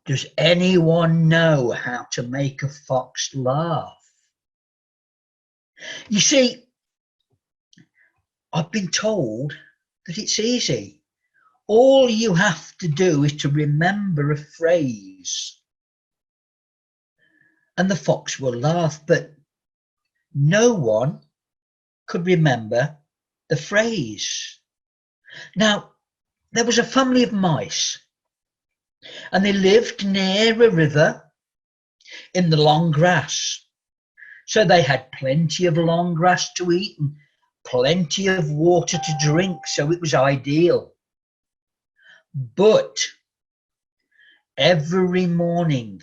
Does anyone know how to make a fox laugh? You see, I've been told that it's easy. All you have to do is to remember a phrase and the fox will laugh, but no one could remember the phrase. Now, there was a family of mice and they lived near a river in the long grass. So they had plenty of long grass to eat and plenty of water to drink, so it was ideal. But every morning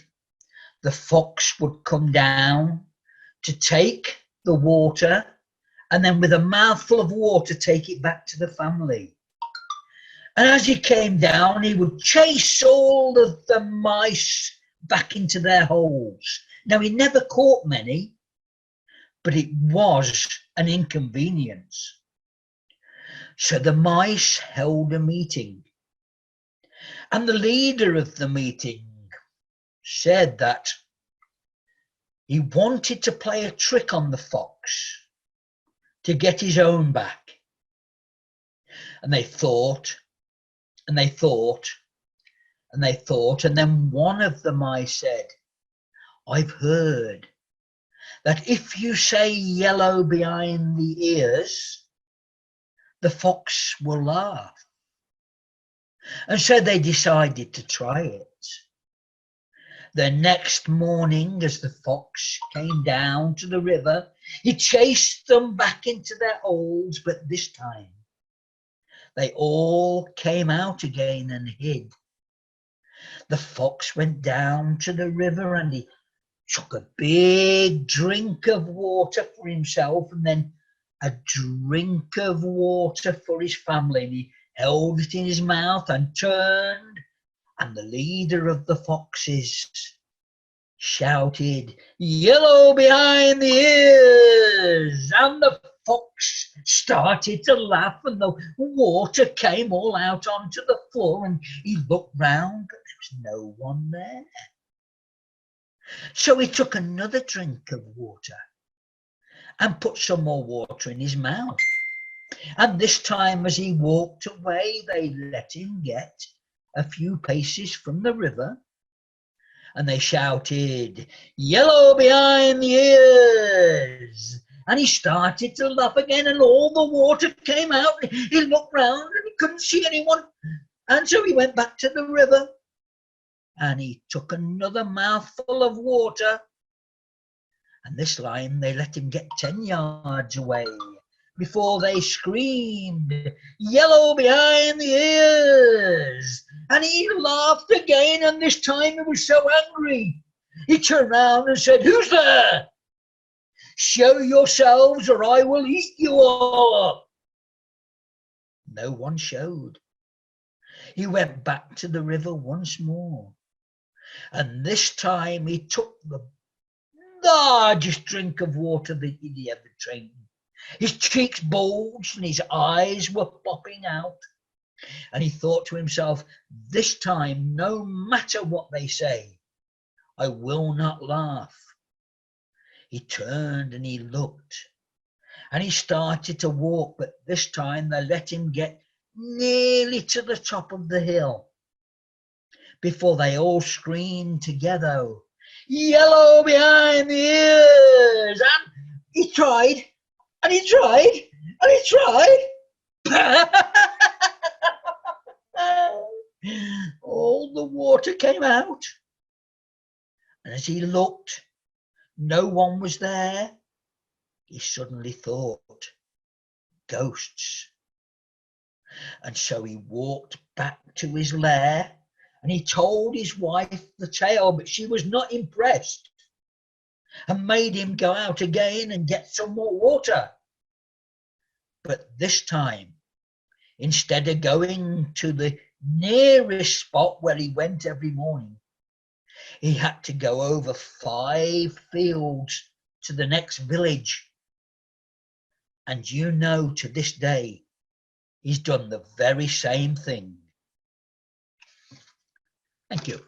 the fox would come down to take the water and then with a mouthful of water take it back to the family. And as he came down, he would chase all of the mice back into their holes. Now, he never caught many, but it was an inconvenience. So the mice held a meeting, and the leader of the meeting said that he wanted to play a trick on the fox to get his own back. And they thought, and they thought, and they thought, and then one of the mice said, I've heard that if you say yellow behind the ears, the fox will laugh. And so they decided to try it. The next morning, as the fox came down to the river, he chased them back into their holes, but this time they all came out again and hid. The fox went down to the river and he took a big drink of water for himself and then a drink of water for his family. And he held it in his mouth and turned, and the leader of the foxes shouted, yellow behind the ears, and the fox started to laugh and the water came all out onto the floor and he looked round, but there was no one there. So he took another drink of water and put some more water in his mouth. And this time as he walked away, they let him get a few paces from the river and they shouted, yellow behind the ears. And he started to laugh again and all the water came out. He looked round and he couldn't see anyone. And so he went back to the river and he took another mouthful of water. And this time they let him get 10 yards away before they screamed, yellow behind the ears. And he laughed again, and this time he was so angry. He turned round and said, who's there? Show yourselves or I will eat you all up. No one showed. He went back to the river once more. And this time he took the largest drink of water that he'd ever drank. His cheeks bulged and his eyes were popping out. And he thought to himself, this time, no matter what they say, I will not laugh. He turned and he looked and he started to walk, but this time they let him get nearly to the top of the hill before they all screamed together, yellow behind the ears. And he tried and he tried and he tried. All the water came out. And as he looked, no one was there. He suddenly thought, ghosts. And so he walked back to his lair and he told his wife the tale, but she was not impressed and made him go out again and get some more water. But this time, instead of going to the nearest spot where he went every morning, he had to go over 5 fields to the next village. And you know, to this day, he's done the very same thing. Thank you.